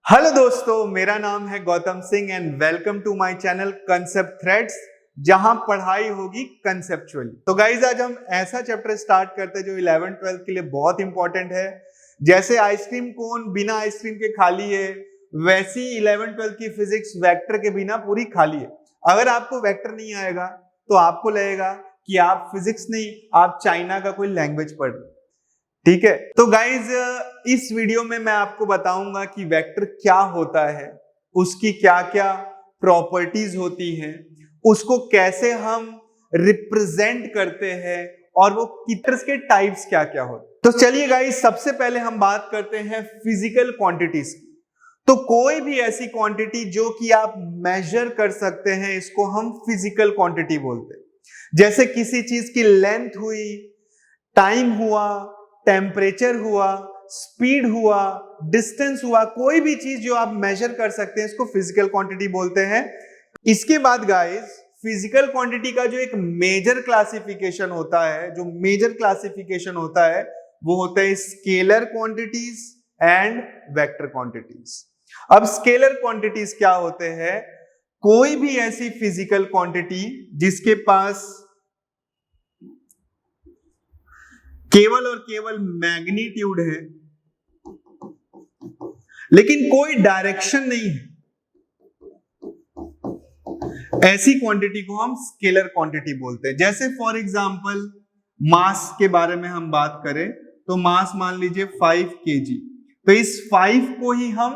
Hello दोस्तों, मेरा नाम है Gautam Singh and welcome to my channel concept threads, जहां पढ़ाई होगी कंसेप्चुअली। तो गाइज, आज हम ऐसा चैप्टर स्टार्ट करते हैं जो 11th 12th के लिए बहुत इंपॉर्टेंट है। जैसे आइसक्रीम कोन बिना आइसक्रीम के खाली है, वैसी 11th 12th की फिजिक्स वेक्टर के बिना पूरी खाली है। अगर आपको वेक्टर नहीं आएगा तो आपको लगेगा कि आप फिजिक्स नहीं, आप चाइना का कोई लैंग्वेज पढ़ रहे। ठीक है, तो गाइज इस वीडियो में मैं आपको बताऊंगा कि वेक्टर क्या होता है, उसकी क्या क्या प्रॉपर्टीज होती हैं, उसको कैसे हम रिप्रेजेंट करते हैं और वो वेक्टर्स के टाइप्स क्या क्या होते हैं। तो चलिए गाइज, सबसे पहले हम बात करते हैं फिजिकल क्वांटिटीज की। तो कोई भी ऐसी क्वांटिटी जो कि आप मेजर कर सकते हैं, इसको हम फिजिकल क्वांटिटी बोलते हैं। जैसे किसी चीज की लेंथ हुई, टाइम हुआ, टेम्परेचर हुआ, स्पीड हुआ, डिस्टेंस हुआ, कोई भी चीज जो आप मेजर कर सकते हैं, इसको फिजिकल क्वांटिटी बोलते हैं। इसके बाद गाइस, फिजिकल क्वांटिटी का जो एक मेजर क्लासिफिकेशन होता है, वो होता है scalar quantities and vector quantities. अब स्केलर क्वांटिटीज क्या होते हैं? कोई भी ऐसी फिजिकल क्वांटिटी जिसके पास केवल और केवल मैग्नीट्यूड है लेकिन कोई डायरेक्शन नहीं है, ऐसी क्वांटिटी को हम स्केलर क्वांटिटी बोलते हैं। जैसे फॉर एग्जांपल मास के बारे में हम बात करें तो मास मान लीजिए 5 kg, तो इस 5 को ही हम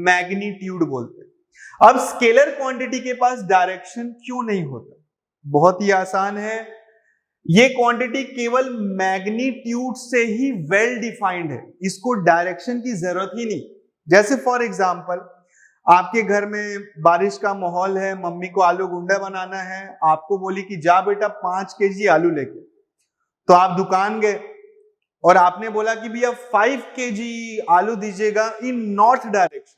मैग्नीट्यूड बोलते हैं। अब स्केलर क्वांटिटी के पास डायरेक्शन क्यों नहीं होता? बहुत ही आसान है, ये क्वांटिटी केवल मैग्नीट्यूड से ही वेल डिफाइंड है, इसको डायरेक्शन की जरूरत ही नहीं। जैसे फॉर एग्जांपल आपके घर में बारिश का माहौल है, मम्मी को आलू गुंडा बनाना है, आपको बोली कि जा बेटा 5 kg आलू लेके। तो आप दुकान गए और आपने बोला कि भैया 5 kg आलू दीजिएगा इन नॉर्थ डायरेक्शन।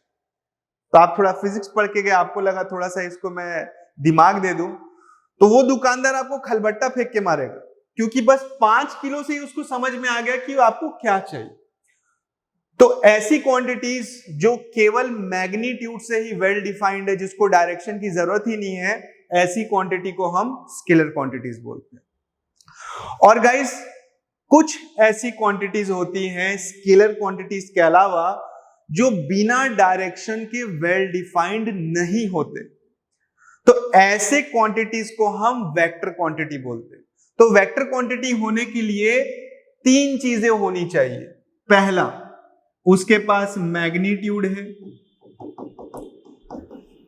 तो आप थोड़ा फिजिक्स पढ़ के गए, आपको लगा थोड़ा सा इसको मैं दिमाग दे दूं, तो वो दुकानदार आपको खलबट्टा फेंक के मारेगा, क्योंकि बस 5 किलो से ही उसको समझ में आ गया कि आपको क्या चाहिए। तो ऐसी क्वांटिटीज जो केवल मैग्नीट्यूड से ही वेल डिफाइंड है, जिसको डायरेक्शन की जरूरत ही नहीं है, ऐसी क्वांटिटी को हम स्केलर क्वांटिटीज बोलते हैं। और गाइस, कुछ ऐसी क्वांटिटीज होती हैं स्केलर क्वांटिटीज के अलावा जो बिना डायरेक्शन के वेल डिफाइंड नहीं होते, तो ऐसे क्वांटिटीज को हम वेक्टर क्वांटिटी बोलते हैं। तो वेक्टर क्वांटिटी होने के लिए 3 चीजें होनी चाहिए। पहला, उसके पास मैग्नीट्यूड है।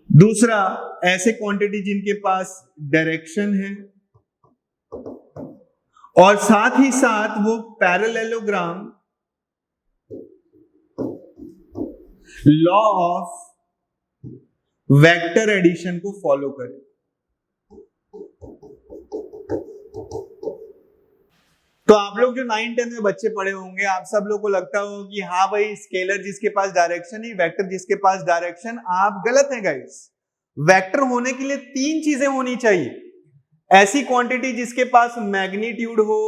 दूसरा, ऐसे क्वांटिटी जिनके पास डायरेक्शन है, और साथ ही साथ वो parallelogram law of vector addition को फॉलो करें। तो आप लोग जो 9 10 में बच्चे पढ़े होंगे, आप सब लोग को लगता हो कि हाँ भाई, स्केलर जिसके पास डायरेक्शन ही, वेक्टर जिसके पास डायरेक्शन। आप गलत हैं गाइस। वेक्टर होने के लिए 3 चीजें होनी चाहिए। ऐसी क्वांटिटी जिसके पास मैग्नीट्यूड हो,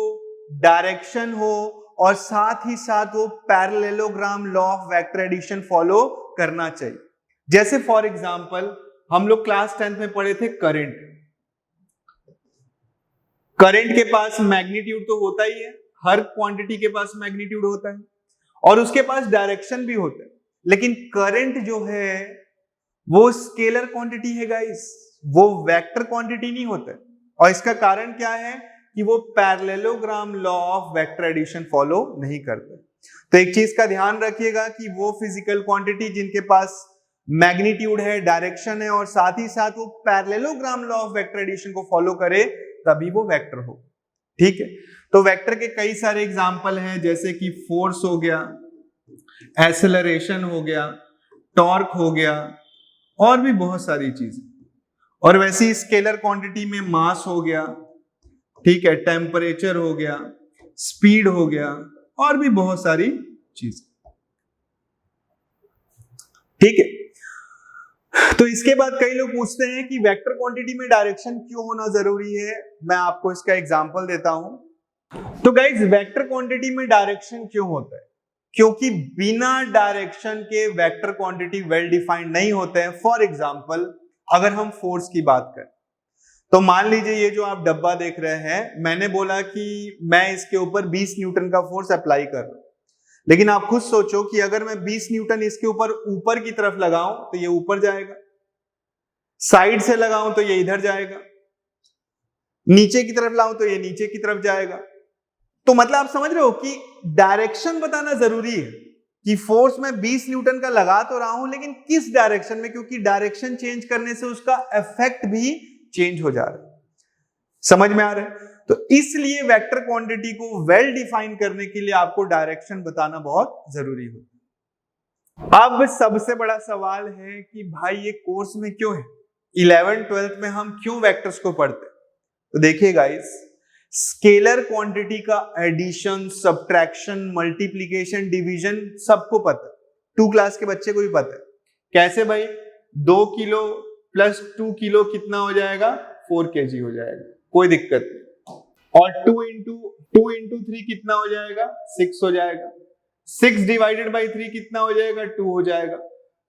डायरेक्शन हो, और साथ ही साथ वो parallelogram law of vector addition follow करना चाहिए। जैसे फॉर एग्जांपल हम लोग क्लास 10th में पढ़े थे करंट। करंट के पास मैग्नीट्यूड तो होता ही है, हर क्वांटिटी के पास मैग्नीट्यूड होता है, और उसके पास डायरेक्शन भी होता है। लेकिन करंट जो है वो स्केलर क्वांटिटी है गाइस, वो वेक्टर क्वांटिटी नहीं होता है। और इसका कारण क्या है कि वो parallelogram law of vector addition follow नहीं करते। तो एक चीज का ध्यान रखिएगा कि वो फिजिकल क्वांटिटी जिनके पास मैग्नीट्यूड है, डायरेक्शन है, और साथ ही साथ वो parallelogram law of vector addition को फॉलो करे, तभी वो वेक्टर हो। ठीक है, तो वेक्टर के कई सारे एग्जांपल हैं, जैसे कि फोर्स हो गया, एक्सेलरेशन हो गया, टॉर्क हो गया, और भी बहुत सारी चीजें। और वैसी स्केलर क्वांटिटी में मास हो गया, ठीक है, टेम्परेचर हो गया, स्पीड हो गया, और भी बहुत सारी चीजें। ठीक है, तो इसके बाद कई लोग पूछते हैं कि वेक्टर क्वांटिटी में डायरेक्शन क्यों होना जरूरी है। मैं आपको इसका एग्जांपल देता हूं। तो गाइस, वेक्टर क्वांटिटी में डायरेक्शन क्यों होता है? क्योंकि बिना डायरेक्शन के वेक्टर क्वांटिटी वेल डिफाइंड नहीं होते हैं। फॉर एग्जांपल अगर हम फोर्स की बात करें तो मान लीजिए ये जो आप डब्बा देख रहे हैं, मैंने बोला कि मैं इसके ऊपर 20 न्यूटन का फोर्स अप्लाई कर रहा हूं, लेकिन आप खुद सोचो कि अगर मैं 20 न्यूटन इसके ऊपर की तरफ लगाऊं तो ये ऊपर जाएगा, साइड से लगाऊं तो ये इधर जाएगा, नीचे की तरफ लाऊं तो ये नीचे की तरफ जाएगा। तो मतलब आप समझ रहे हो कि डायरेक्शन बताना जरूरी है कि फोर्स में 20 न्यूटन का लगा तो रहा हूं, लेकिन किस डायरेक्शन में, क्योंकि डायरेक्शन चेंज करने से उसका इफेक्ट भी चेंज हो जा रहा है। समझ में आ रहा है? तो इसलिए वेक्टर क्वांटिटी को वेल डिफाइन करने के लिए आपको डायरेक्शन बताना बहुत जरूरी होता है। अब सबसे बड़ा सवाल है कि भाई ये कोर्स में क्यों है, 11th 12th में हम क्यों वेक्टर्स को पढ़ते हैं? तो देखिए गाइस, स्केलर क्वांटिटी का एडिशन, सब्ट्रैक्शन, मल्टीप्लिकेशन, डिवीजन सबको पता है। 2 क्लास के बच्चे को भी पता है। कैसे भाई? 2 किलो प्लस 2 किलो कितना हो जाएगा? 4 kg हो जाएगा, कोई दिक्कत नहीं। और 2 इंटू 3 कितना हो जाएगा? 6 हो जाएगा। 6 डिवाइडेड बाई 3 कितना हो जाएगा? 2 हो जाएगा।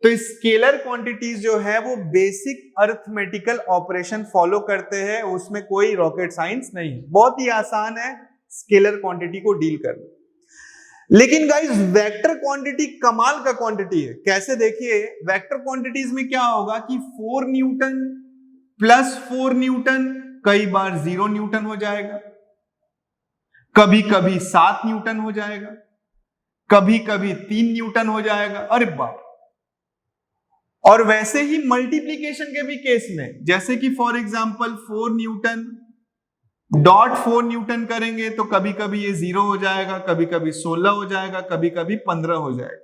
तो स्केलर क्वांटिटीज जो है वो बेसिक अरिथमेटिकल ऑपरेशन फॉलो करते हैं, उसमें कोई रॉकेट साइंस नहीं है, बहुत ही आसान है स्केलर क्वांटिटी को डील करना। लेकिन गाइस वेक्टर क्वांटिटी कमाल का क्वांटिटी है। कैसे? देखिए, वेक्टर क्वांटिटीज में क्या होगा कि 4 न्यूटन प्लस 4 न्यूटन कई बार 0 न्यूटन हो जाएगा, कभी कभी 7 न्यूटन हो जाएगा, कभी कभी 3 न्यूटन हो जाएगा। अरे बाप! और वैसे ही मल्टीप्लीकेशन के भी केस में, जैसे कि for example 4 Newton dot 4 Newton करेंगे तो कभी कभी ये 0 हो जाएगा, कभी कभी 16 हो जाएगा, कभी कभी 15 हो जाएगा।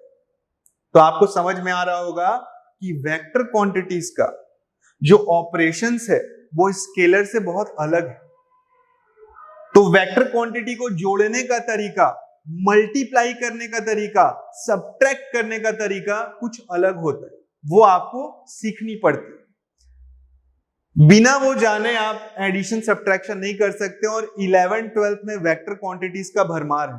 तो आपको समझ में आ रहा होगा कि वेक्टर क्वांटिटीज का जो ऑपरेशंस है वो स्केलर से बहुत अलग है। तो वेक्टर क्वांटिटी को जोड़ने का तरीका, मल्टीप्लाई करने का तरीका, सब्ट्रैक्ट करने का तरीका कुछ अलग होता है, वो आपको सीखनी पड़ती है। बिना वो जाने आप एडिशन सब्ट्रैक्शन नहीं कर सकते। और 11th 12th में वेक्टर क्वांटिटीज का भरमार है,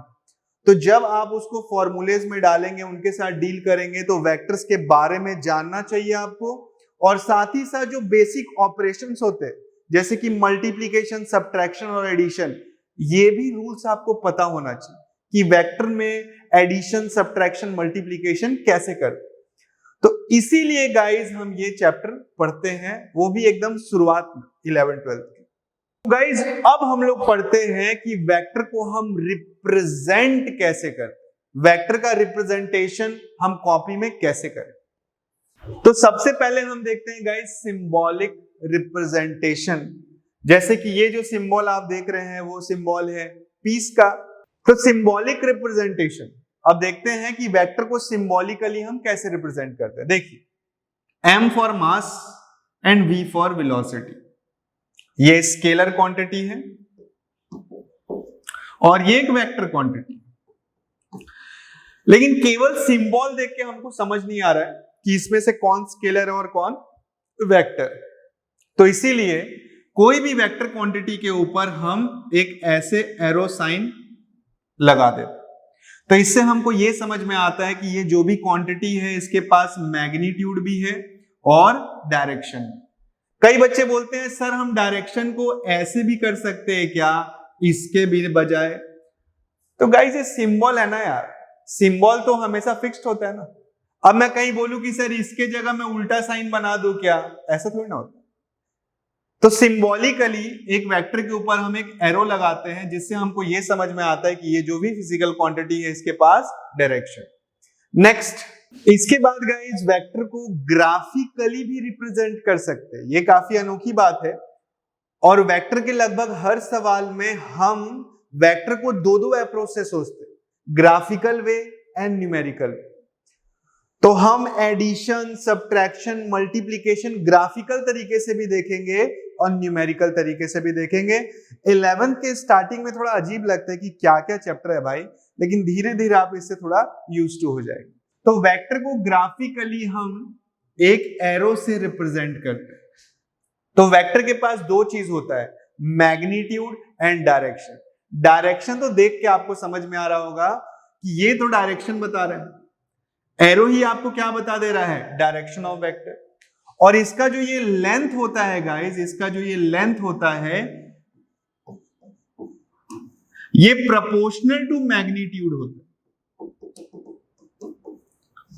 तो जब आप उसको फॉर्मूलेज में डालेंगे, उनके साथ डील करेंगे, तो वेक्टर्स के बारे में जानना चाहिए आपको। और साथ ही साथ जो बेसिक ऑपरेशंस होते हैं जैसे कि मल्टीप्लिकेशन, सब्ट्रैक्शन और एडिशन, ये भी रूल्स आपको पता होना चाहिए कि वेक्टर में एडिशन, सब्ट्रैक्शन, मल्टीप्लिकेशन कैसे करते। तो इसीलिए गाइज हम ये चैप्टर पढ़ते हैं, वो भी एकदम शुरुआत में 11th 12th की। तो गाइज अब हम लोग पढ़ते हैं कि वेक्टर को हम रिप्रेजेंट कैसे करें, वेक्टर का रिप्रेजेंटेशन हम कॉपी में कैसे करें। तो सबसे पहले हम देखते हैं गाइज सिंबॉलिक रिप्रेजेंटेशन। जैसे कि ये जो सिंबल आप देख रहे हैं वो सिंबल है पीस का। तो सिंबॉलिक रिप्रेजेंटेशन, अब देखते हैं कि वेक्टर को सिंबॉलिकली हम कैसे रिप्रेजेंट करते हैं। देखिए, m for mass and v for velocity, ये स्केलर क्वांटिटी है और ये एक वेक्टर क्वांटिटी। लेकिन केवल सिंबल देख के हमको समझ नहीं आ रहा है कि इसमें से कौन स्केलर है और कौन वेक्टर। तो इसीलिए कोई भी वेक्टर क्वांटिटी के ऊपर हम एक ऐसे एरो साइन लगा देते, तो इससे हमको ये समझ में आता है कि ये जो भी क्वांटिटी है इसके पास मैग्नीट्यूड भी है और डायरेक्शन। कई बच्चे बोलते हैं सर हम डायरेक्शन को ऐसे भी कर सकते हैं क्या, इसके भी बजाय? तो गाइस ये सिंबल है ना यार, सिंबल तो हमेशा फिक्स्ड होता है ना। अब मैं कहीं बोलूं कि सर इसके जगह मैं उल्टा साइन बना दूं क्या, ऐसा थोड़ी ना होता। तो सिंबॉलिकली एक वेक्टर के ऊपर हम एक एरो लगाते हैं जिससे हमको ये समझ में आता है कि ये जो भी फिजिकल क्वांटिटी है इसके पास डायरेक्शन। नेक्स्ट, इसके बाद गाइस वेक्टर को ग्राफिकली भी रिप्रेजेंट कर सकते हैं, ये काफी अनोखी बात है। और वेक्टर के लगभग हर सवाल में हम वेक्टर को दो अप्रोच से सोचते हैं, ग्राफिकल वे एंड न्यूमेरिकल वे। तो हम एडिशन, सब्ट्रैक्शन, मल्टीप्लिकेशन ग्राफिकल तरीके से भी देखेंगे और न्यूमेरिकल तरीके से भी देखेंगे। 11th के स्टार्टिंग में थोड़ा अजीब लगता है कि क्या क्या चैप्टर है भाई, लेकिन धीरे धीरे आप इससे थोड़ा यूज्ड टू हो जाएंगे। तो वेक्टर को ग्राफिकली हम एक एरो से रिप्रेजेंट करते हैं। तो वेक्टर के पास दो चीज होता है, मैग्नीट्यूड एंड डायरेक्शन। डायरेक्शन तो देख के आपको समझ में आ रहा होगा कि ये तो डायरेक्शन बता रहा है, एरो ही आपको क्या बता दे रहा है, डायरेक्शन ऑफ वेक्टर। और इसका जो ये लेंथ होता है गाइस, इसका जो ये लेंथ होता है ये प्रोपोर्शनल टू मैग्नीट्यूड होता है।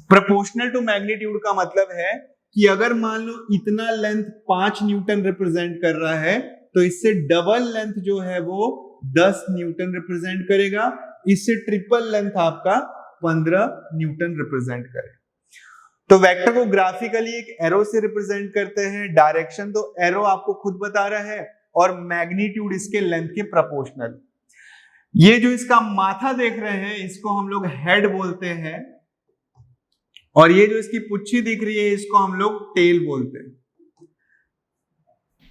प्रोपोर्शनल टू मैग्नीट्यूड का मतलब है कि अगर मान लो इतना लेंथ 5 न्यूटन रिप्रेजेंट कर रहा है तो इससे डबल लेंथ जो है वो 10 न्यूटन रिप्रेजेंट करेगा, इससे ट्रिपल लेंथ आपका 15 न्यूटन रिप्रेजेंट करेगा। तो वेक्टर को ग्राफिकली एक एरो से रिप्रेजेंट करते हैं, डायरेक्शन तो एरो आपको खुद बता रहा है और मैग्नीट्यूड इसके लेंथ के प्रोपोर्शनल। ये जो इसका माथा देख रहे हैं इसको हम लोग हेड बोलते हैं, और ये जो इसकी पुच्छी दिख रही है इसको हम लोग टेल बोलते हैं।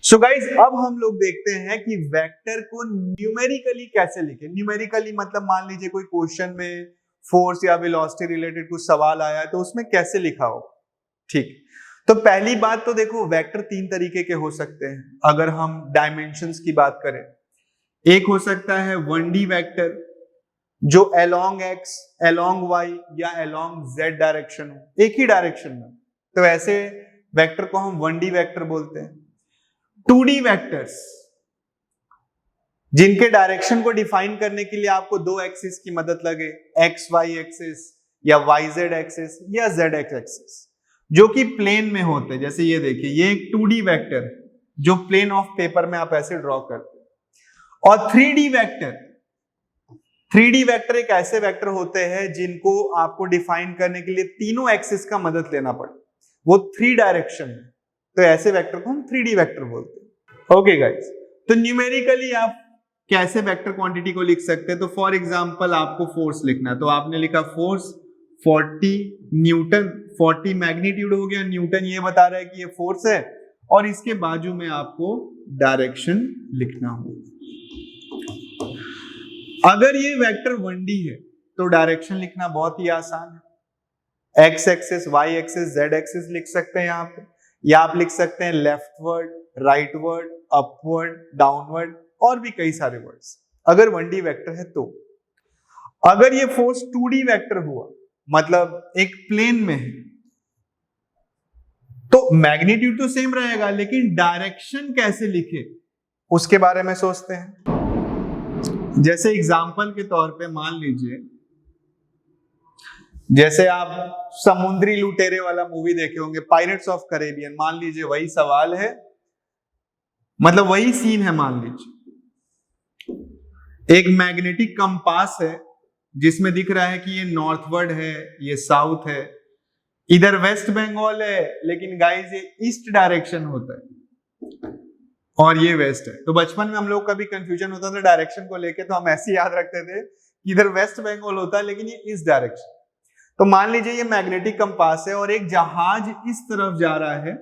सो गाइज अब हम लोग देखते हैं कि वेक्टर को न्यूमेरिकली कैसे लिखें। न्यूमेरिकली मतलब मान लीजिए कोई क्वेश्चन में फोर्स या वेलोसिटी रिलेटेड कुछ सवाल आया है तो उसमें कैसे लिखा हो। ठीक, तो पहली बात तो देखो वेक्टर 3 तरीके के हो सकते हैं। अगर हम डायमेंशंस की बात करें, एक हो सकता है 1D वेक्टर जो along x, along y या along z डायरेक्शन हो, एक ही डायरेक्शन में, तो ऐसे वेक्टर को हम 1D वेक्टर बोलते हैं। 2D वेक्टर्स जिनके डायरेक्शन को डिफाइन करने के लिए आपको 2 एक्सिस की मदद लगे, एक्स वाई एक्सिस या वाई जेड एक्सिस या जेड एक्स एक्सिस, जो कि प्लेन में होते हैं। जैसे ये देखिए, ये एक 2D वेक्टर जो प्लेन ऑफ पेपर में आप ऐसे ड्रॉ करते हैं। और 3D वेक्टर, 3D वेक्टर एक ऐसे वेक्टर होते हैं जिनको आपको डिफाइन करने के लिए तीनों एक्सिस का मदद लेना पड़े, वो 3 डायरेक्शन में, तो ऐसे वेक्टर को हम 3D वेक्टर बोलते हैं। ओके गाइस, तो न्यूमेरिकली आप कैसे वेक्टर क्वांटिटी को लिख सकते हैं। तो फॉर एग्जांपल आपको फोर्स लिखना है, तो आपने लिखा फोर्स 40 न्यूटन, 40 मैग्नीट्यूड हो गया, न्यूटन ये बता रहा है कि ये फोर्स है, और इसके बाजू में आपको डायरेक्शन लिखना हो। अगर ये वेक्टर 1D है तो डायरेक्शन लिखना बहुत ही आसान है। X axis, y axis, z axis लिख सकते हैं यहाँ पे, या आप लिख सकते हैं लेफ्टवर्ड, राइटवर्ड, अपवर्ड, डाउनवर्ड, और भी कई सारे वर्ड्स अगर 1D वेक्टर है। तो अगर ये फोर्स 2D वेक्टर हुआ, मतलब एक प्लेन में है, तो मैग्नीट्यूड तो सेम रहेगा, लेकिन डायरेक्शन कैसे लिखे उसके बारे में सोचते हैं। जैसे एग्जाम्पल के तौर पे मान लीजिए, जैसे आप समुद्री लुटेरे वाला मूवी देखे होंगे, पायरेट्स ऑफ कैरेबियन, मान लीजिए वही सवाल है, मतलब वही सीन है। मान लीजिए एक मैग्नेटिक कंपास है जिसमें दिख रहा है कि ये नॉर्थवर्ड है, ये साउथ है, इधर वेस्ट बंगाल है, लेकिन गाइस ये ईस्ट डायरेक्शन होता है और ये वेस्ट है। तो बचपन में हम लोग का भी कंफ्यूजन होता था डायरेक्शन को लेके, तो हम ऐसे याद रखते थे कि इधर वेस्ट बंगाल होता है लेकिन ये इस डायरेक्शन। तो मान लीजिए ये मैग्नेटिक कंपास है और एक जहाज इस तरफ जा रहा है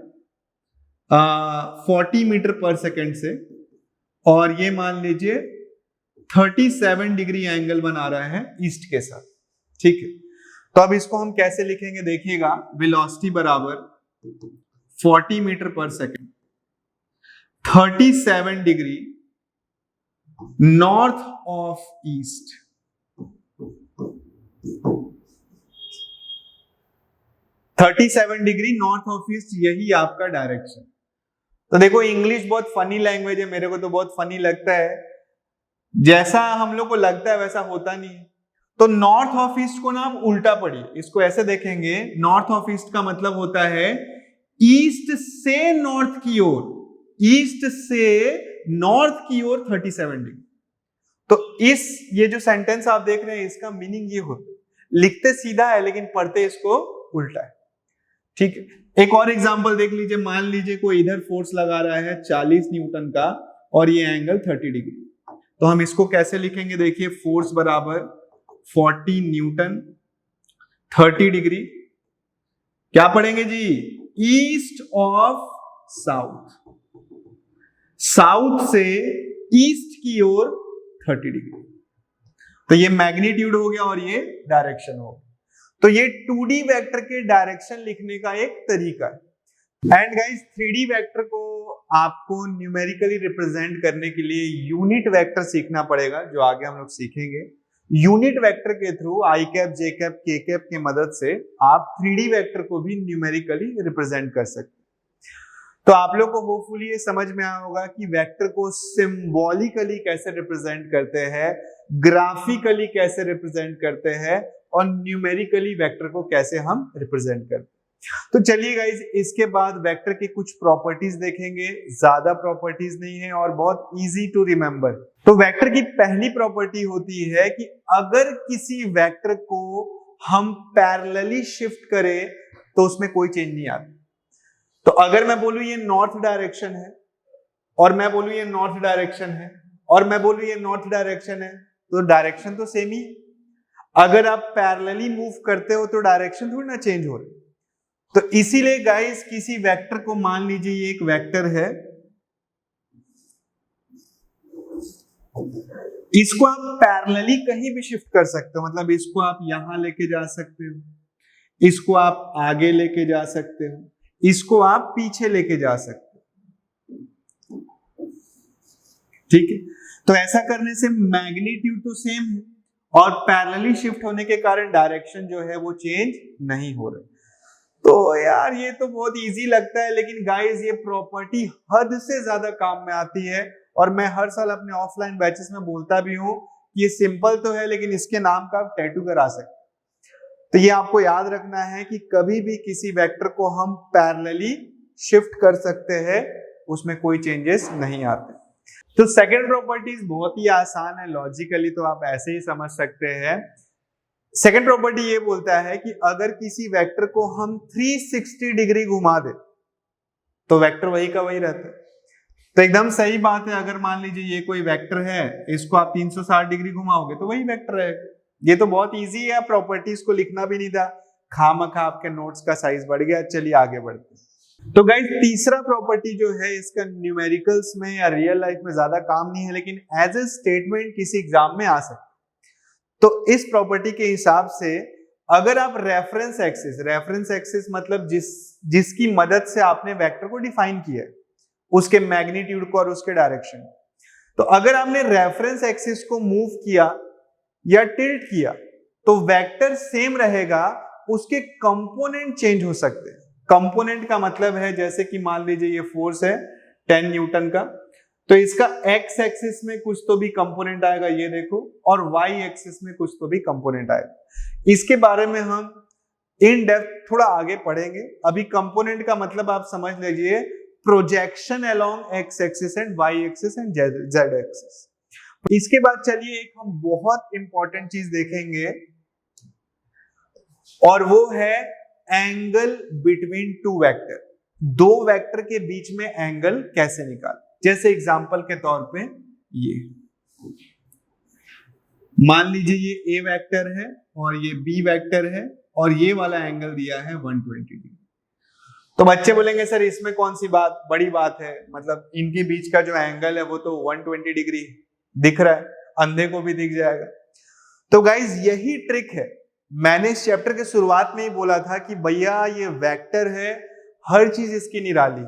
40 मीटर पर सेकेंड से, और ये मान लीजिए 37 डिग्री एंगल बना रहा है ईस्ट के साथ। ठीक है, तो अब इसको हम कैसे लिखेंगे देखिएगा। वेलोसिटी बराबर 40 मीटर पर second, 37 degree north of east, 37 degree north of east, यही आपका डायरेक्शन। तो देखो इंग्लिश बहुत फनी लैंग्वेज है, मेरे को तो बहुत फनी लगता है, जैसा हम लोग को लगता है वैसा होता नहीं है। तो नॉर्थ ऑफ ईस्ट को ना आप उल्टा पढ़िए, इसको ऐसे देखेंगे, नॉर्थ ऑफ ईस्ट का मतलब होता है ईस्ट से नॉर्थ की ओर, ईस्ट से नॉर्थ की ओर 37 डिग्री। तो इस ये जो सेंटेंस आप देख रहे हैं इसका मीनिंग ये होता है, लिखते सीधा है लेकिन पढ़ते इसको उल्टा है। ठीक है, एक और एग्जांपल देख लीजिए। मान लीजिए कोई इधर फोर्स लगा रहा है 40 न्यूटन का और ये एंगल 30 डिग्री, तो हम इसको कैसे लिखेंगे देखिए। फोर्स बराबर 40 न्यूटन 30 डिग्री, क्या पढ़ेंगे जी, ईस्ट ऑफ साउथ, साउथ से ईस्ट की ओर 30 डिग्री। तो ये मैग्नीट्यूड हो गया और ये डायरेक्शन हो गया। तो ये 2D वेक्टर के डायरेक्शन लिखने का एक तरीका है। एंड गाइस 3D वेक्टर को आपको न्यूमेरिकली रिप्रेजेंट करने के लिए यूनिट वेक्टर सीखना पड़ेगा, जो आगे हम लोग सीखेंगे। यूनिट वेक्टर के थ्रू आई cap, j cap, k cap की मदद से आप 3D वेक्टर को भी न्यूमेरिकली रिप्रेजेंट कर सकते हैं। तो आप लोग को होपफुली ये समझ में आया होगा कि वेक्टर को सिंबॉलिकली कैसे रिप्रेजेंट करते हैं, ग्राफिकली कैसे रिप्रेजेंट करते हैं और न्यूमेरिकली वेक्टर को कैसे हम रिप्रेजेंट करते हैं। तो चलिए गाइज, इसके बाद वेक्टर के कुछ प्रॉपर्टीज देखेंगे, ज्यादा प्रॉपर्टीज नहीं है और बहुत इजी टू रिमेंबर। तो वेक्टर की पहली प्रॉपर्टी होती है कि अगर किसी वेक्टर को हम पैरेलली शिफ्ट करें तो उसमें कोई चेंज नहीं आता। तो अगर मैं बोलूं ये नॉर्थ डायरेक्शन है और मैं बोलूं ये नॉर्थ डायरेक्शन है और मैं बोलूं ये नॉर्थ डायरेक्शन है, तो डायरेक्शन तो सेम ही। अगर आप पैरेलली मूव करते हो तो डायरेक्शन थोड़ी ना चेंज हो रही। तो इसीलिए गाइस, किसी वेक्टर को मान लीजिए ये एक वेक्टर है, इसको आप पैरेलली कहीं भी शिफ्ट कर सकते हो। मतलब इसको आप यहां लेके जा सकते हो, इसको आप आगे लेके जा सकते हो, इसको आप पीछे लेके जा सकते हो, ठीक है। तो ऐसा करने से मैग्नीट्यूड तो सेम है और पैरेलली शिफ्ट होने के कारण डायरेक्शन जो है वो चेंज नहीं हो रहा। तो यार ये तो बहुत इजी लगता है, लेकिन गाइस ये प्रॉपर्टी हद से ज्यादा काम में आती है और मैं हर साल अपने ऑफलाइन बैचेस में बोलता भी हूं कि ये सिंपल तो है लेकिन इसके नाम का आप टैटू करा सकते हैं। तो ये आपको याद रखना है कि कभी भी किसी वेक्टर को हम पैरेलली शिफ्ट कर सकते हैं, उसमें कोई चेंजेस नहीं आते। तो सेकंड प्रॉपर्टीज बहुत ही आसान है, लॉजिकली तो आप ऐसे ही समझ सकते हैं। सेकंड प्रॉपर्टी ये बोलता है कि अगर किसी वेक्टर को हम 360 डिग्री घुमा दे तो वेक्टर वही का वही रहता है। तो एकदम सही बात है, अगर मान लीजिए ये कोई वेक्टर है, इसको आप 360 डिग्री घुमाओगे तो वही वेक्टर रहेगा। ये तो बहुत इजी है, प्रॉपर्टीज को लिखना भी नहीं था, खामखा आपके नोट्स का साइज बढ़ गया। चलिए आगे बढ़ते हैं। तो गाइस, तीसरा प्रॉपर्टी जो है इसका न्यूमेरिकल्स में या रियल लाइफ में ज्यादा काम नहीं है, लेकिन एज ए स्टेटमेंट किसी एग्जाम में आ सकता है। तो इस प्रॉपर्टी के हिसाब से अगर आप रेफरेंस एक्सिस मतलब जिसकी मदद से आपने वेक्टर को डिफाइन किया है, उसके मैग्नीट्यूड को और उसके डायरेक्शन, तो अगर आपने रेफरेंस एक्सिस को मूव किया या टिल्ट किया तो वेक्टर सेम रहेगा, उसके कंपोनेंट चेंज हो सकते हैं। कंपोनेंट का मतलब है जैसे कि मान लीजिए ये फोर्स है 10 न्यूटन का, तो इसका एक्स एक्सिस में कुछ तो भी कंपोनेंट आएगा, ये देखो, और वाई एक्सिस में कुछ तो भी कंपोनेंट आएगा। इसके बारे में हम इन डेप्थ थोड़ा आगे पढ़ेंगे। अभी कंपोनेंट का मतलब आप समझ लीजिए projection along x axis and y axis and z axis. इसके बाद चलिए एक हम बहुत इंपॉर्टेंट चीज देखेंगे और वो है एंगल बिटवीन टू वेक्टर। दो वेक्टर के बीच में एंगल कैसे निकाल। जैसे एग्जांपल के तौर पे ये मान लीजिए ये ए वेक्टर है और ये बी वेक्टर है और ये वाला एंगल दिया है 120 डिग्री। तो बच्चे बोलेंगे सर इसमें कौन सी बात बड़ी बात है, मतलब इनके बीच का जो एंगल है वो तो 120 डिग्री दिख रहा है, अंधे को भी दिख जाएगा। तो गाइज यही ट्रिक है, मैंने इस चैप्टर के शुरुआत में ही बोला था कि भैया ये वेक्टर है, हर चीज इसकी निराली।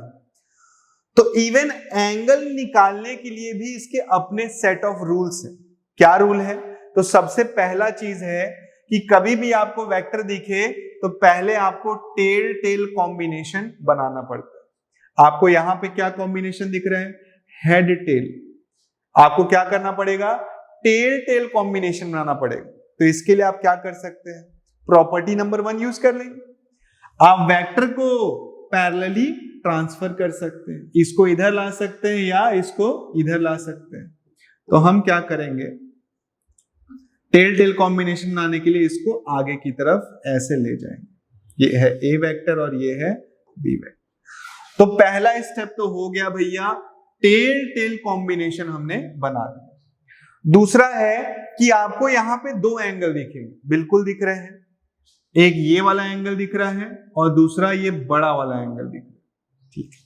तो इवन एंगल निकालने के लिए भी इसके अपने सेट ऑफ रूल्स हैं। क्या रूल है? तो सबसे पहला चीज है कि कभी भी आपको वेक्टर दिखे तो पहले आपको टेल टेल कॉम्बिनेशन बनाना पड़ता है। आपको यहां पे क्या कॉम्बिनेशन दिख रहा है? Head tail. आपको क्या करना पड़ेगा? टेल टेल कॉम्बिनेशन बनाना पड़ेगा। तो इसके लिए आप क्या कर सकते हैं? प्रॉपर्टी नंबर 1 यूज कर लेंगे। आप वेक्टर को पैरेलली ट्रांसफर कर सकते हैं, इसको इधर ला सकते हैं या इसको इधर ला सकते हैं। तो हम क्या करेंगे, टेल टेल कॉम्बिनेशन बनाने के लिए इसको आगे की तरफ ऐसे ले जाएंगे। ये है ए वेक्टर और ये है बी वेक्टर। तो पहला स्टेप तो हो गया भैया, टेल टेल कॉम्बिनेशन हमने बना दिया। दूसरा है कि आपको यहां पे दो एंगल दिखेंगे, बिल्कुल दिख रहे हैं। एक ये वाला एंगल दिख रहा है और दूसरा ये बड़ा वाला एंगल दिख रहा है, ठीक है।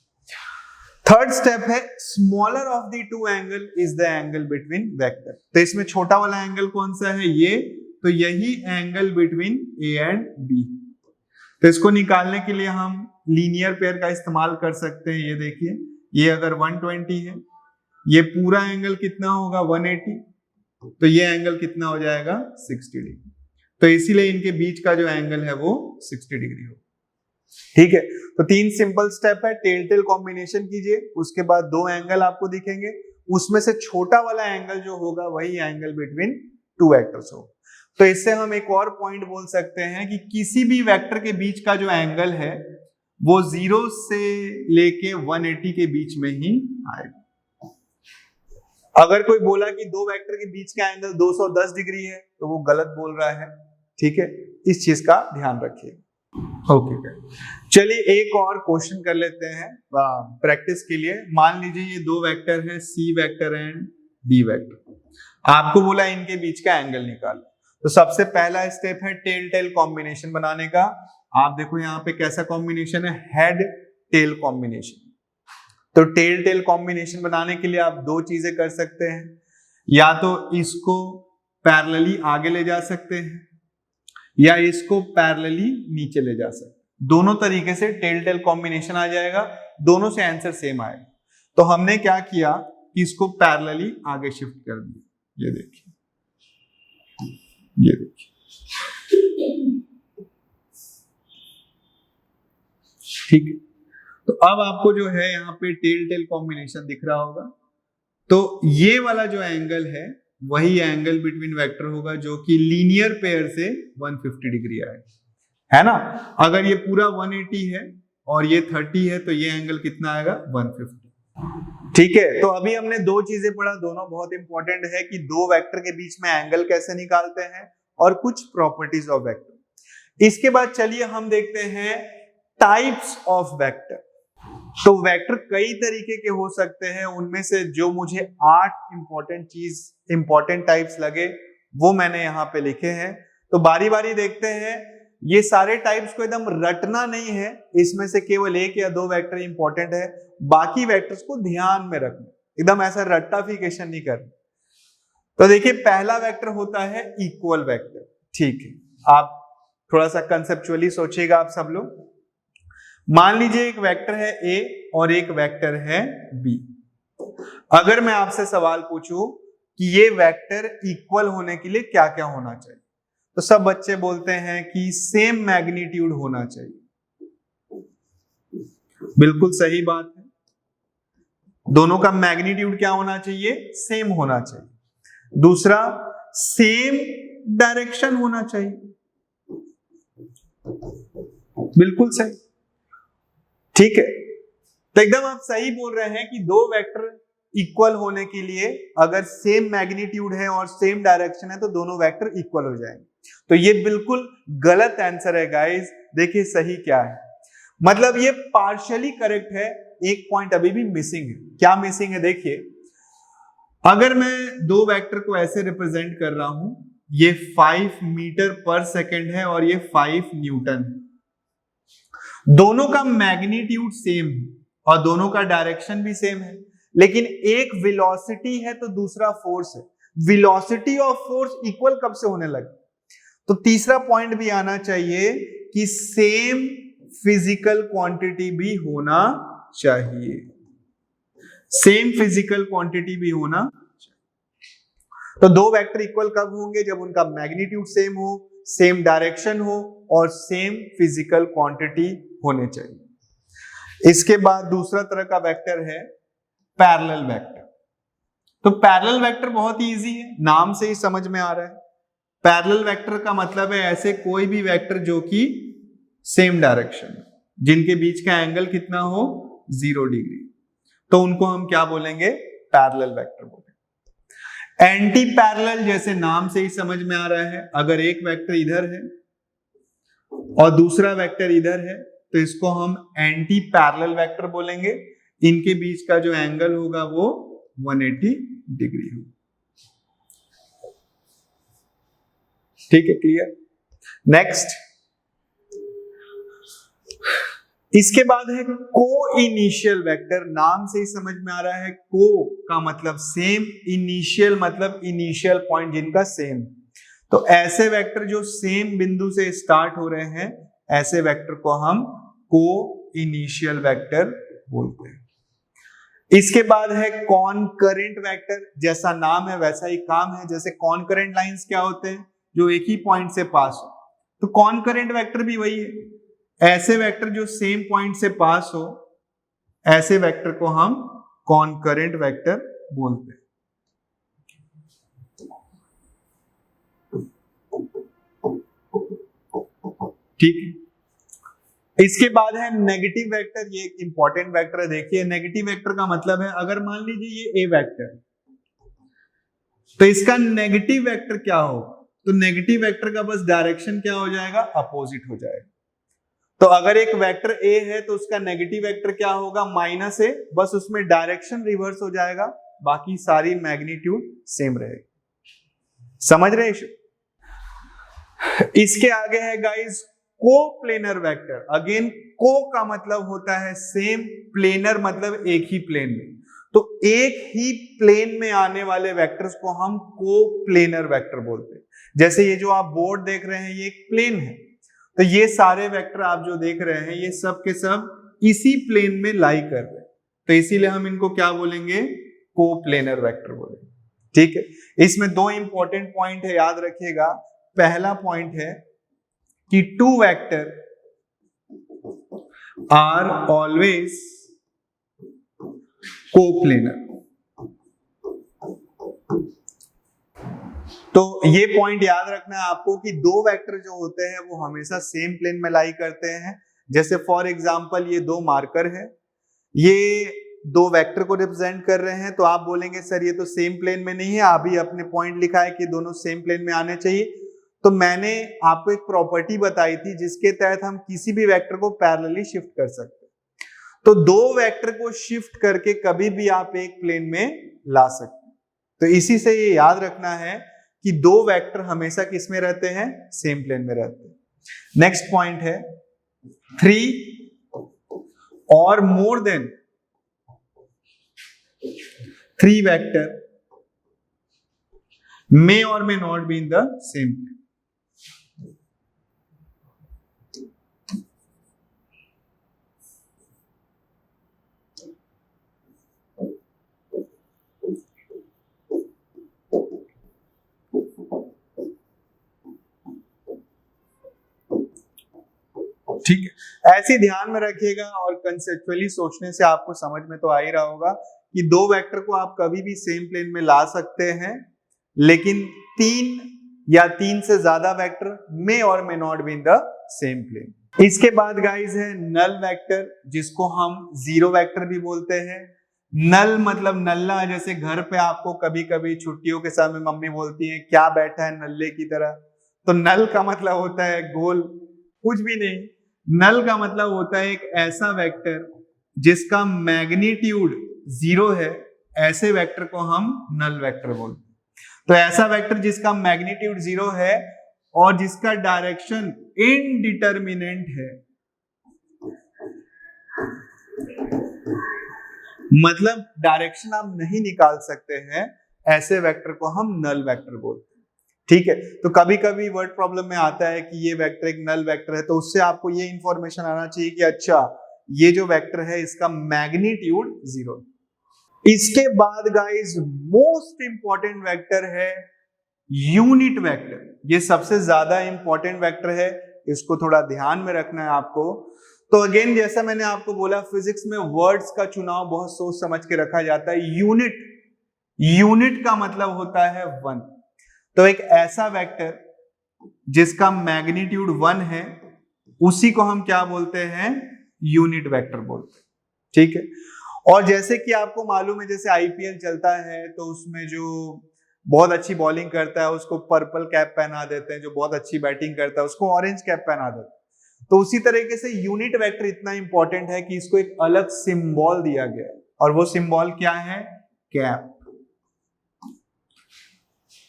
थर्ड स्टेप है smaller of the two angle is the angle between vector. तो इसमें छोटा वाला एंगल कौन सा है? ये। तो यही angle between a and b. तो इसको निकालने के लिए हम लीनियर पेयर का इस्तेमाल कर सकते हैं। ये देखिए, ये अगर 120 है, ये पूरा एंगल कितना होगा? 180। तो ये एंगल कितना हो जाएगा 60 डिग्री। तो इसीलिए इनके बीच का जो एंगल है वो 60 डिग्री हो। ठीक है, तो 3 सिंपल स्टेप है। टेल टेल कॉम्बिनेशन कीजिए, उसके बाद 2 एंगल आपको दिखेंगे, उसमें से छोटा वाला एंगल जो होगा वही एंगल बिटवीन 2 वेक्टर्स होगा। तो इससे हम एक और पॉइंट बोल सकते हैं कि किसी भी वेक्टर के बीच का जो एंगल है वो 0 से लेके 180 के बीच में ही आएगा। अगर कोई बोला कि 2 वेक्टर के बीच का एंगल 210 डिग्री है तो वो गलत बोल रहा है। ठीक है, इस चीज का ध्यान रखिए। ओके, चलिए एक और क्वेश्चन कर लेते हैं प्रैक्टिस के लिए। मान लीजिए ये 2 वेक्टर है, C vector and D vector. आपको बोला इनके बीच का एंगल निकालो। तो सबसे पहला स्टेप है टेल टेल कॉम्बिनेशन बनाने का। आप देखो यहाँ पे कैसा कॉम्बिनेशन है, हेड टेल कॉम्बिनेशन। तो टेल टेल कॉम्बिनेशन बनाने के लिए आप 2 चीजें कर सकते हैं, या तो इसको पैरेलली आगे ले जा सकते हैं या इसको पैरेलली नीचे ले जा सकते हैं। दोनों तरीके से टेल टेल कॉम्बिनेशन आ जाएगा, दोनों से आंसर सेम आएगा। तो हमने क्या किया कि इसको पैरेलली आगे शिफ्ट कर दिया। ये देखिए, ये देखिए, ठीक है। तो अब आपको जो है यहाँ पे टेल टेल कॉम्बिनेशन दिख रहा होगा। तो ये वाला जो एंगल है वही एंगल बिटवीन वेक्टर होगा जो कि लीनियर पेयर से 150 डिग्री आएगा, है ना। अगर ये पूरा 180 है और ये 30 है तो ये एंगल कितना आएगा 150। ठीक है, तो अभी हमने 2 चीजें पढ़ा, दोनों बहुत इंपॉर्टेंट है कि 2 वेक्टर के बीच में एंगल कैसे निकालते हैं और कुछ प्रॉपर्टीज ऑफ वेक्टर। इसके बाद चलिए हम देखते हैं टाइप्स ऑफ वेक्टर। तो वेक्टर कई तरीके के हो सकते हैं, उनमें से जो मुझे 8 इंपॉर्टेंट टाइप्स लगे वो मैंने यहाँ पे लिखे हैं। तो बारी बारी देखते हैं। ये सारे टाइप्स को एकदम रटना नहीं है, इसमें से केवल 1 या 2 वेक्टर इंपॉर्टेंट है, बाकी वेक्टर्स को ध्यान में रखना, एकदम ऐसा रट्टाफिकेशन नहीं करना। तो देखिए पहला वेक्टर होता है इक्वल वेक्टर। ठीक है, आप थोड़ा सा कंसेप्चुअली सोचिएगा आप सब लोग। मान लीजिए एक वेक्टर है ए और एक वेक्टर है बी। अगर मैं आपसे सवाल पूछूं कि ये वेक्टर इक्वल होने के लिए क्या क्या होना चाहिए, तो सब बच्चे बोलते हैं कि सेम मैग्नीट्यूड होना चाहिए। बिल्कुल सही बात है, दोनों का मैग्नीट्यूड क्या होना चाहिए, सेम होना चाहिए। दूसरा, सेम डायरेक्शन होना चाहिए। बिल्कुल सही, ठीक है। तो एकदम आप सही बोल रहे हैं कि 2 वेक्टर इक्वल होने के लिए अगर सेम मैग्नीट्यूड है और सेम डायरेक्शन है तो दोनों वेक्टर इक्वल हो जाएंगे। तो ये बिल्कुल गलत आंसर है गाइस। देखिए सही क्या है, मतलब ये पार्शियली करेक्ट है, एक पॉइंट अभी भी मिसिंग है। क्या मिसिंग है, देखिए अगर मैं 2 वेक्टर को ऐसे रिप्रेजेंट कर रहा हूं, ये 5 मीटर पर सेकेंड है और ये 5 न्यूटन है। दोनों का मैग्नीट्यूड सेम है और दोनों का डायरेक्शन भी सेम है, लेकिन एक वेलोसिटी है तो दूसरा फोर्स है। वेलोसिटी और फोर्स इक्वल कब से होने लगे? तो तीसरा पॉइंट भी आना चाहिए कि सेम फिजिकल क्वांटिटी भी होना चाहिए। सेम फिजिकल क्वांटिटी भी होना चाहिए। तो 2 वेक्टर इक्वल कब होंगे? जब उनका मैग्नीट्यूड सेम हो, सेम डायरेक्शन हो और सेम फिजिकल क्वांटिटी होने चाहिए। इसके बाद दूसरा तरह का वेक्टर है पैरेलल वेक्टर। तो पैरेलल वेक्टर बहुत ही इजी है, नाम से ही समझ में आ रहा है। पैरेलल वेक्टर का मतलब है ऐसे कोई भी वेक्टर जो कि सेम डायरेक्शन, जिनके बीच का एंगल कितना हो 0 डिग्री, तो उनको हम क्या बोलेंगे? पैरेलल वेक्टर बोलेंगे। एंटी पैरेलल जैसे नाम से ही समझ में आ रहा है, अगर एक वेक्टर इधर है और दूसरा वेक्टर इधर है तो इसको हम एंटी पैरेलल वेक्टर बोलेंगे। इनके बीच का जो एंगल होगा वो 180 डिग्री होगा। ठीक है, क्लियर? नेक्स्ट, इसके बाद है को इनिशियल वेक्टर। नाम से ही समझ में आ रहा है, को का मतलब सेम, इनिशियल मतलब इनिशियल पॉइंट जिनका सेम। तो ऐसे वेक्टर जो सेम बिंदु से स्टार्ट हो रहे हैं, ऐसे वेक्टर को हम को इनिशियल वेक्टर बोलते हैं। इसके बाद है कॉनकरेंट वेक्टर, जैसा नाम है वैसा ही काम है। जैसे कॉनकरेंट लाइंस क्या होते हैं, जो एक ही पॉइंट से पास हो, तो कॉनकरेंट वेक्टर भी वही है। ऐसे वेक्टर जो सेम पॉइंट से पास हो, ऐसे वेक्टर को हम कॉनकरेंट वेक्टर बोलते हैं। ठीक है। इसके बाद है नेगेटिव वेक्टर। ये एक इंपॉर्टेंट वेक्टर है। देखिए नेगेटिव वेक्टर का मतलब है, अगर मान लीजिए ये ए वेक्टर, तो इसका नेगेटिव वेक्टर क्या हो, तो नेगेटिव वेक्टर का बस डायरेक्शन क्या हो जाएगा, अपोजिट हो जाएगा। तो अगर एक वेक्टर ए है तो उसका नेगेटिव वेक्टर क्या होगा, माइनस ए, बस उसमें डायरेक्शन रिवर्स हो जाएगा, बाकी सारी मैग्नीट्यूड सेम रहेगी। समझ रहे हैं? इसके आगे है गाइस कोप्लेनर वेक्टर। अगेन को का मतलब होता है सेम, प्लेनर मतलब एक ही प्लेन में, तो एक ही प्लेन में आने वाले वेक्टर्स को हम कोप्लेनर वेक्टर बोलते हैं। जैसे ये जो आप बोर्ड देख रहे हैं ये एक प्लेन है, तो ये सारे वेक्टर आप जो देख रहे हैं ये सब के सब इसी प्लेन में लाई कर रहे हैं, तो इसीलिए हम इनको क्या बोलेंगे, कोप्लेनर वेक्टर बोलेंगे। ठीक है। इसमें दो इंपॉर्टेंट पॉइंट है, याद रखिएगा। पहला पॉइंट है कि two vector are always coplanar. तो ये पॉइंट याद रखना है आपको कि दो वेक्टर जो होते हैं वो हमेशा सेम प्लेन में लाई करते हैं। जैसे फॉर एग्जांपल ये दो मार्कर है, ये दो वेक्टर को रिप्रेजेंट कर रहे हैं, तो आप बोलेंगे सर ये तो सेम प्लेन में नहीं है, अभी अपने पॉइंट लिखा है कि दोनों सेम प्लेन में आने चाहिए। तो मैंने आपको एक प्रॉपर्टी बताई थी जिसके तहत हम किसी भी वेक्टर को पैरेलली शिफ्ट कर सकते हैं। तो दो वेक्टर को शिफ्ट करके कभी भी आप एक प्लेन में ला सकते हैं। तो इसी से ये याद रखना है कि दो वेक्टर हमेशा किस में रहते हैं, सेम प्लेन में रहते हैं। नेक्स्ट पॉइंट है 3 और more than 3 vector may or may not be in the same plane. ठीक है, ऐसे ध्यान में रखिएगा और कंसेप्चुअली सोचने से आपको समझ में तो आ ही रहा होगा कि दो वेक्टर को आप कभी भी सेम प्लेन में ला सकते हैं, लेकिन 3 या 3 से ज्यादा वेक्टर मे और may not be in the same plane. इसके बाद गाइस है नल वेक्टर, जिसको हम जीरो वेक्टर भी बोलते हैं। नल मतलब नल्ला, जैसे घर पे आपको कभी कभी छुट्टियों के समय मम्मी बोलती है क्या बैठा है नल्ले की तरह, तो नल का मतलब होता है गोल, कुछ भी नहीं। नल का मतलब होता है एक ऐसा वेक्टर जिसका मैग्नीट्यूड 0 है, ऐसे वेक्टर को हम नल वेक्टर बोलते हैं। तो ऐसा वेक्टर जिसका मैग्नीट्यूड 0 है और जिसका डायरेक्शन इनडिटरमिनेंट है, मतलब डायरेक्शन आप नहीं निकाल सकते हैं, ऐसे वेक्टर को हम नल वेक्टर बोलते हैं। ठीक है, तो कभी कभी वर्ड प्रॉब्लम में आता है कि ये वेक्टर एक नल वेक्टर है, तो उससे आपको ये इंफॉर्मेशन आना चाहिए कि अच्छा ये जो वेक्टर है इसका मैग्नीट्यूड 0। इसके बाद गाइस मोस्ट इंपॉर्टेंट वेक्टर है यूनिट वेक्टर। ये सबसे ज्यादा इंपॉर्टेंट वेक्टर है, इसको थोड़ा ध्यान में रखना है आपको। तो अगेन जैसा मैंने आपको बोला, फिजिक्स में वर्ड्स का चुनाव बहुत सोच समझ के रखा जाता है। यूनिट, यूनिट का मतलब होता है 1। तो एक ऐसा वेक्टर जिसका मैग्नीट्यूड 1 है, उसी को हम क्या बोलते हैं, यूनिट वेक्टर बोलते हैं। ठीक है, और जैसे कि आपको मालूम है, जैसे आईपीएल चलता है तो उसमें जो बहुत अच्छी बॉलिंग करता है उसको पर्पल कैप पहना देते हैं, जो बहुत अच्छी बैटिंग करता है उसको ऑरेंज कैप पहना देते हैं। तो उसी तरीके से यूनिट वेक्टर इतना इंपॉर्टेंट है कि इसको एक अलग सिंबल दिया गया है, और वो सिंबल क्या है, कैप।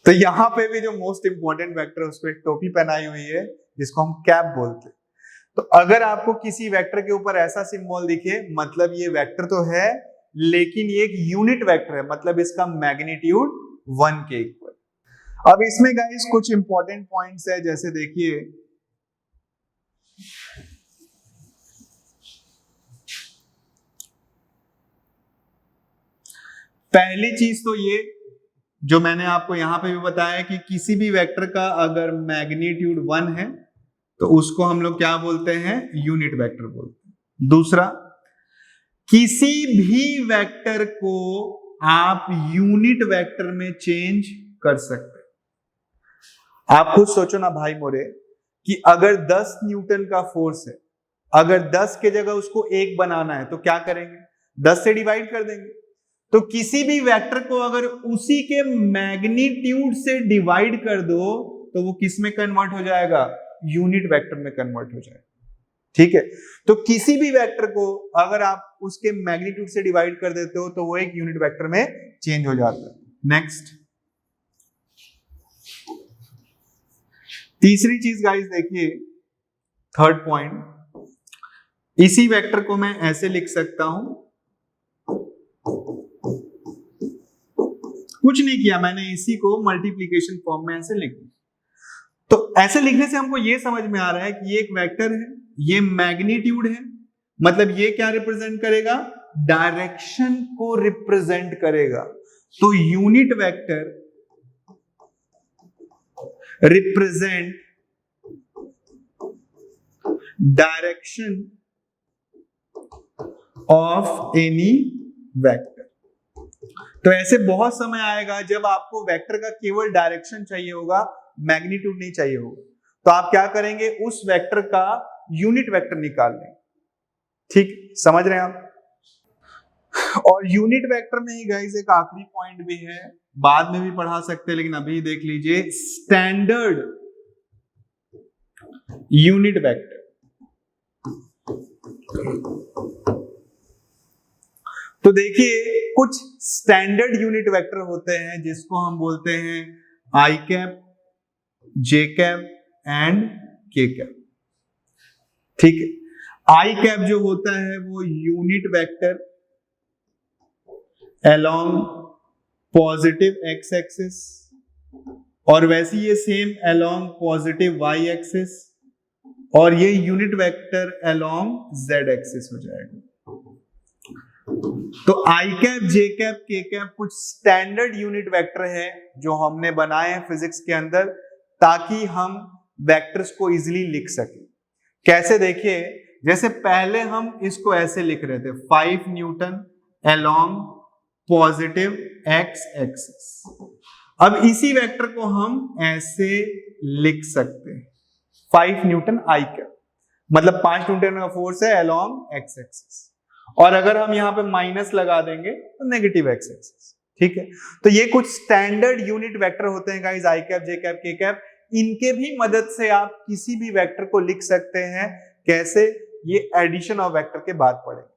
तो यहां पे भी जो मोस्ट इंपॉर्टेंट वेक्टर है उसको एक टोपी पहनाई हुई है जिसको हम कैप बोलते हैं। तो अगर आपको किसी वेक्टर के ऊपर ऐसा सिंबल दिखे, मतलब ये वेक्टर तो है लेकिन ये एक यूनिट वेक्टर है, मतलब इसका मैग्नीट्यूड 1 के इक्वल। अब इसमें गाइस कुछ इंपॉर्टेंट पॉइंट्स है, जैसे देखिए पहली चीज तो ये जो मैंने आपको यहां पे भी बताया कि किसी भी वेक्टर का अगर मैग्नीट्यूड 1 है तो उसको हम लोग क्या बोलते हैं, यूनिट वेक्टर बोलते हैं। दूसरा, किसी भी वेक्टर को आप यूनिट वेक्टर में चेंज कर सकते हैं। आप खुद सोचो ना भाई मोरे कि अगर 10 न्यूटन का फोर्स है, अगर 10 के जगह उसको 1 बनाना है तो क्या करेंगे, 10 से डिवाइड कर देंगे। तो किसी भी वेक्टर को अगर उसी के मैग्नीट्यूड से डिवाइड कर दो तो वो किस में कन्वर्ट हो जाएगा, यूनिट वेक्टर में कन्वर्ट हो जाएगा। ठीक है, तो किसी भी वेक्टर को अगर आप उसके मैग्नीट्यूड से डिवाइड कर देते हो तो वो एक यूनिट वेक्टर में चेंज हो जाता है। नेक्स्ट, तीसरी चीज गाइस देखिए, थर्ड पॉइंट, इसी वेक्टर को मैं ऐसे लिख सकता हूं, कुछ नहीं किया मैंने, इसी को मल्टीप्लिकेशन फॉर्म में ऐसे लिख दिया। तो ऐसे लिखने से हमको ये समझ में आ रहा है कि ये एक वेक्टर है, ये मैग्नीट्यूड है, मतलब ये क्या रिप्रेजेंट करेगा, डायरेक्शन को रिप्रेजेंट करेगा। तो unit vector represent direction of any vector. तो ऐसे बहुत समय आएगा जब आपको वेक्टर का केवल डायरेक्शन चाहिए होगा, मैग्नीट्यूड नहीं चाहिए होगा, तो आप क्या करेंगे, उस वेक्टर का यूनिट वेक्टर निकाल लेंगे। ठीक, समझ रहे हैं आप। और यूनिट वेक्टर में ही गाइस एक आखिरी पॉइंट भी है, बाद में भी पढ़ा सकते हैं लेकिन अभी देख लीजिए, स्टैंडर्ड यूनिट वेक्टर। तो देखिए कुछ स्टैंडर्ड यूनिट वेक्टर होते हैं जिसको हम बोलते हैं i cap, j cap and k cap. ठीक है, आई कैप जो होता है वो unit vector along positive x axis, और वैसे ये same along positive y axis, और ये unit vector along z axis हो जाएगा। तो i cap, j cap, k cap कुछ स्टैंडर्ड यूनिट वेक्टर है जो हमने बनाए हैं फिजिक्स के अंदर ताकि हम वेक्टर्स को इजीली लिख सके। कैसे, देखिए, जैसे पहले हम इसको ऐसे लिख रहे थे, 5 Newton along positive x axis. अब इसी वेक्टर को हम ऐसे लिख सकते हैं, 5 न्यूटन आई कैप, मतलब 5 न्यूटन का फोर्स है अलोंग एक्स एक्सिस, और अगर हम यहां पे माइनस लगा देंगे तो नेगेटिव एक्स एक्सिस। ठीक है, तो ये कुछ स्टैंडर्ड यूनिट वेक्टर होते हैं गाइस, आई cap, j cap, k cap. इनके भी मदद से आप किसी भी वेक्टर को लिख सकते हैं। कैसे, ये एडिशन ऑफ वेक्टर के बाद पढ़ेंगे।